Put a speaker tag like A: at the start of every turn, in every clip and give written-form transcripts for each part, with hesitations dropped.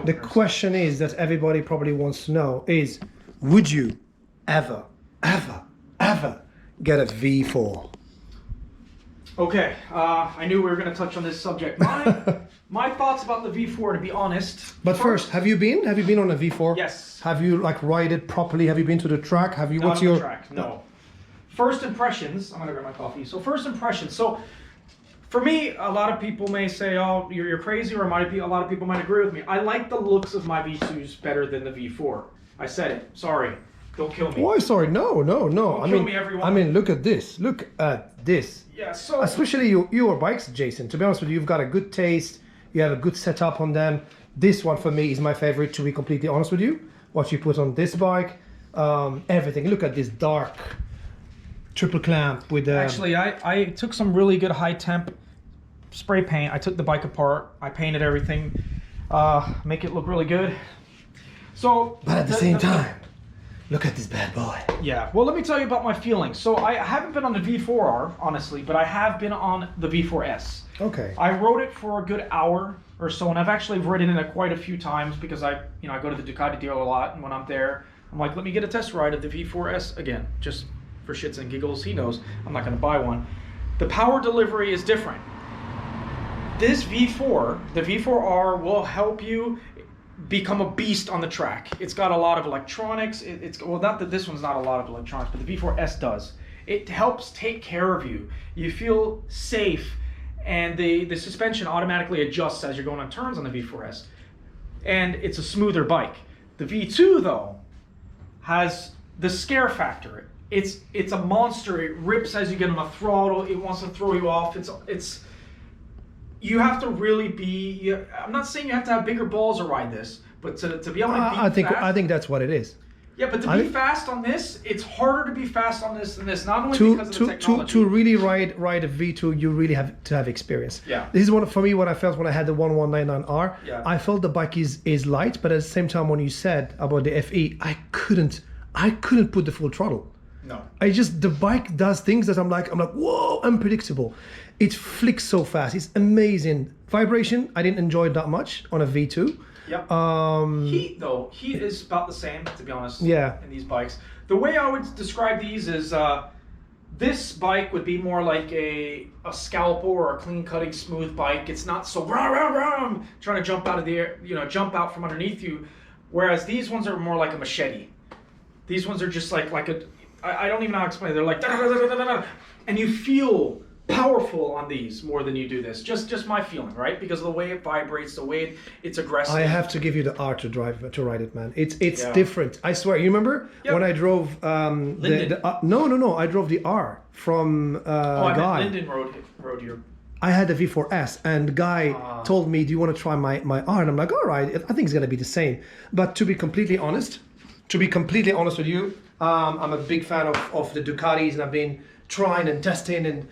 A: The question is that everybody probably wants to know is, would you ever get a V4?
B: Okay, I knew we were going to touch on this subject. My thoughts about the V4, to be honest.
A: But first, have you been on a V4?
B: Yes.
A: Have you like ride it properly? Have you been to the track? Have you?
B: Not
A: What's
B: on
A: your
B: the track? No. First impressions. I'm gonna grab my coffee. So first impressions. So for me, a lot of people may say, "Oh, you're crazy," or a lot of people might agree with me. I like the looks of my V2s better than the V4. I said it. Sorry. Don't kill me.
A: Why? Sorry, no.
B: Don't kill me, everyone.
A: I mean, look at this. Look at this.
B: Yeah. So
A: especially your bikes, Jason. To be honest with you, you've got a good taste. You have a good setup on them. This one for me is my favorite. To be completely honest with you, what you put on this bike, everything. Look at this dark triple clamp with.
B: Actually, I took some really good high temp spray paint. I took the bike apart. I painted everything, make it look really good. So,
A: but at the same time, look at this bad boy.
B: Yeah. Well, let me tell you about my feelings. So I haven't been on the V4R, honestly, but I have been on the V4S.
A: Okay.
B: I rode it for a good hour or so, and I've actually ridden it quite a few times because I go to the Ducati dealer a lot, and when I'm there, I'm like, let me get a test ride of the V4S again, just for shits and giggles. He knows I'm not going to buy one. The power delivery is different. This V4, the V4R, will help you become a beast on the track. It's got a lot of electronics. Well, not that this one's not a lot of electronics, but the V4S does. It helps take care of you. You feel safe, and the suspension automatically adjusts as you're going on turns on the V4S. And it's a smoother bike. The V2, though, has the scare factor. It's a monster. It rips as you get on the throttle. It wants to throw you off. You have to really be. I'm not saying you have to have bigger balls to ride this, but to be able to be
A: I think that's what it is.
B: Yeah, but to be fast on this, it's harder to be fast on this than this. Not only because of the technology.
A: To really ride a V2, you really have to have experience.
B: Yeah.
A: This is for me what I felt when I had the 1199R.
B: Yeah.
A: I felt the bike is light, but at the same time, when you said about the FE, I couldn't put the full throttle.
B: No.
A: The bike does things that I'm like, whoa, unpredictable. It flicks so fast. It's amazing. Vibration, I didn't enjoy it that much on a V2.
B: Yep. Heat is about the same, to be honest.
A: Yeah.
B: In these bikes, the way I would describe these is this bike would be more like a scalpel or a clean cutting smooth bike. It's not so trying to jump out of the air, jump out from underneath you. Whereas these ones are more like a machete. These ones are just like I don't even know how to explain it. They're like and you feel powerful on these more than you do this. Just my feeling, right? Because of the way it vibrates, the way it's aggressive.
A: I have to give you the art to ride it, man. It's different. I swear. You remember when I drove no, I drove the R from Guy.
B: Linden rode your.
A: I had the V4S, and Guy told me, "Do you want to try my R?" And I'm like, "All right, I think it's gonna be the same." But to be completely honest with you, I'm a big fan of the Ducatis, and I've been trying and testing, and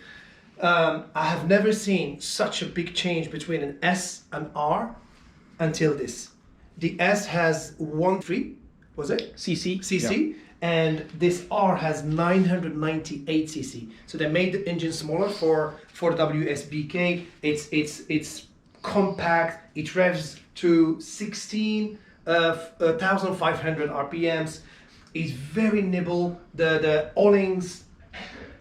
A: I have never seen such a big change between an S and R until this. The S has 1.3, was it?
B: CC.
A: Yeah. And this R has 998 cc. So they made the engine smaller for the WSBK. It's compact. It revs to 16,500 RPMs. It's very nimble. The O-rings,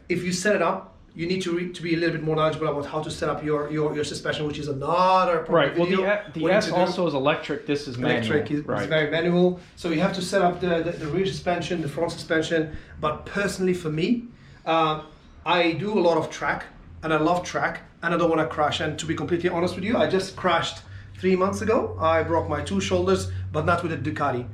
A: if you set it up, you need to be a little bit more knowledgeable about how to set up your suspension, which is another
B: right. Well, the S also is electric. This is manual.
A: Electric is very manual. So you have to set up the rear suspension, the front suspension. But personally, for me, I do a lot of track, and I love track, and I don't want to crash. And to be completely honest with you, I just crashed 3 months ago. I broke my 2 shoulders, but not with a Ducati.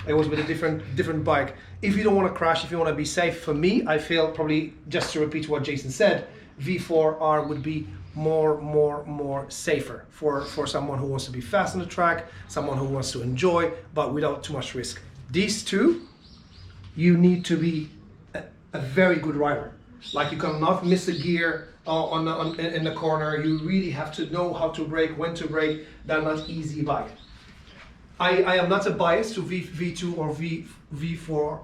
A: It was with a different bike. If you don't want to crash, if you want to be safe, for me, I feel probably, just to repeat what Jason said, V4R would be more safer for someone who wants to be fast on the track, someone who wants to enjoy, but without too much risk. These two, you need to be a very good rider. Like, you cannot miss a gear in the corner. You really have to know how to brake, when to brake. They're not easy bike. I am not a bias to V2 or V4,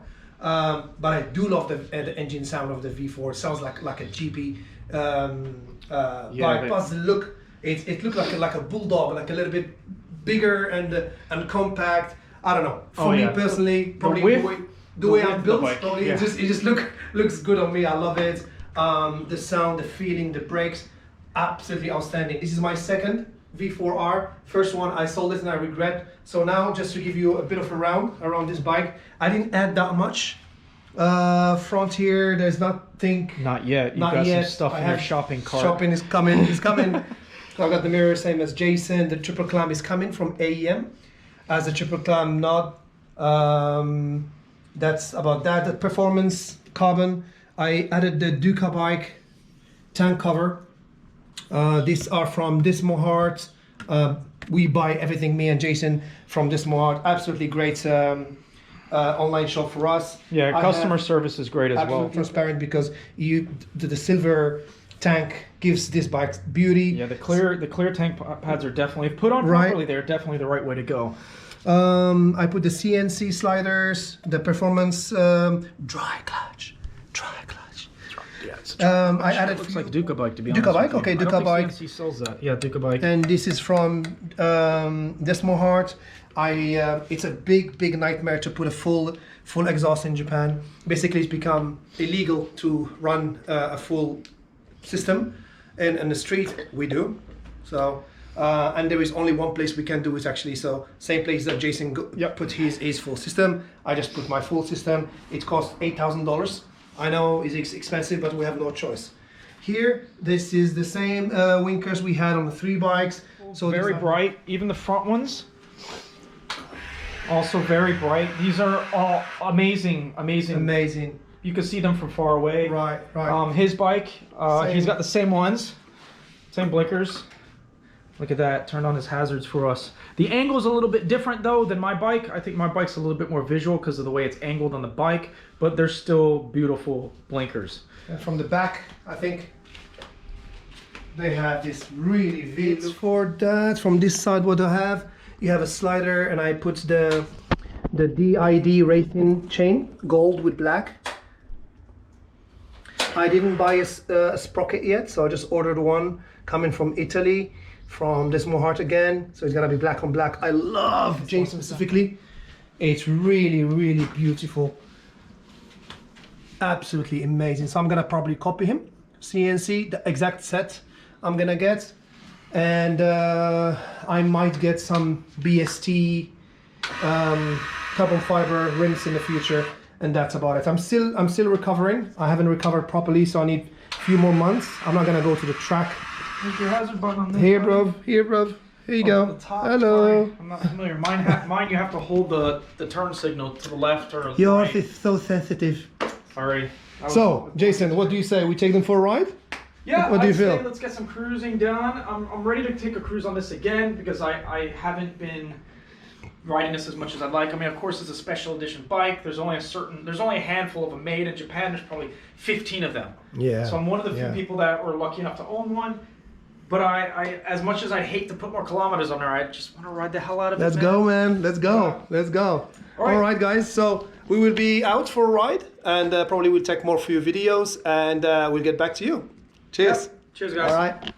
A: but I do love the engine sound of the V4. It sounds like a GP bike. Plus the look, it looks like a bulldog, like a little bit bigger and compact. I don't know. For me personally, probably the way I'm built, probably it just looks good on me. I love it. The sound, the feeling, the brakes, absolutely outstanding. This is my second V4R. First one I sold it and I regret. So now just to give you a bit of a round around this bike, I didn't add that much. Front here, there's nothing.
B: Not yet. You've got some stuff in your shopping cart.
A: Shopping is coming. It's coming. So I got the mirror, same as Jason. The triple clamp is coming from AEM as a triple clamp nod. That's about that. The performance carbon. I added the Ducati tank cover. These are from Dismohart. We buy everything, me and Jason, from Dismohart. Absolutely great online shop for us.
B: Yeah, customer service is great as well.
A: Absolutely transparent because the silver tank gives this bike beauty.
B: Yeah, the clear tank pads are definitely, if put on properly, they're definitely the right way to go.
A: I put the CNC sliders, the performance dry clutch.
B: Yeah,
A: I added.
B: Looks like Ducati bike, to be honest.
A: Ducati bike, okay, Ducati bike.
B: CNC sells that. Yeah, Ducati bike.
A: And this is from Dismohart. It's a big nightmare to put a full exhaust in Japan. Basically, it's become illegal to run a full system in the street. We do so. And there is only one place we can do it actually. So same place that Jason put his full system. I just put my full system. It cost $8,000. I know it's expensive, but we have no choice. Here, this is the same winkers we had on the 3 bikes. So
B: very bright. Even the front ones, also very bright. These are all amazing. You can see them from far away.
A: Right.
B: His bike, he's got the same ones, same blinkers. Look at that, turned on his hazards for us. The angle's a little bit different though than my bike. I think my bike's a little bit more visual because of the way it's angled on the bike, but they're still beautiful blinkers.
A: And from the back, I think they have this really big for that. From this side, what I have, you have a slider, and I put the DID racing chain, gold with black. I didn't buy a sprocket yet, so I just ordered one coming from Italy. From Dismohart again, so it's gonna be black on black. I love Jason specifically. It's really beautiful, absolutely amazing. So I'm gonna probably copy him, CNC, the exact set I'm gonna get, and I might get some BST carbon fiber rims in the future, and that's about it. I'm still recovering. I haven't recovered properly, so I need a few more months. I'm not gonna go to the track.
B: There's your hazard button on this.
A: Here, bro. Here you go.
B: The top,
A: hello.
B: sorry. I'm not familiar. Mine, you have to hold the turn signal to the left or
A: Yours
B: right.
A: is so sensitive.
B: Sorry.
A: So, Jason, what do you say? We take them for a ride?
B: Yeah,
A: what do you feel?
B: Say let's get some cruising done. I'm ready to take a cruise on this again because I haven't been riding this as much as I'd like. I mean, of course, it's a special edition bike. There's only a handful of them made in Japan. There's probably 15 of them.
A: Yeah.
B: So I'm one of the few people that were lucky enough to own one. But I, as much as I'd hate to put more kilometers on there, I just want to ride the hell out of it.
A: Let's go, man. Let's go. Let's go. All right, guys. So we will be out for a ride, and probably we'll take more few videos, and we'll get back to you. Cheers.
B: Yep. Cheers, guys.
A: All right.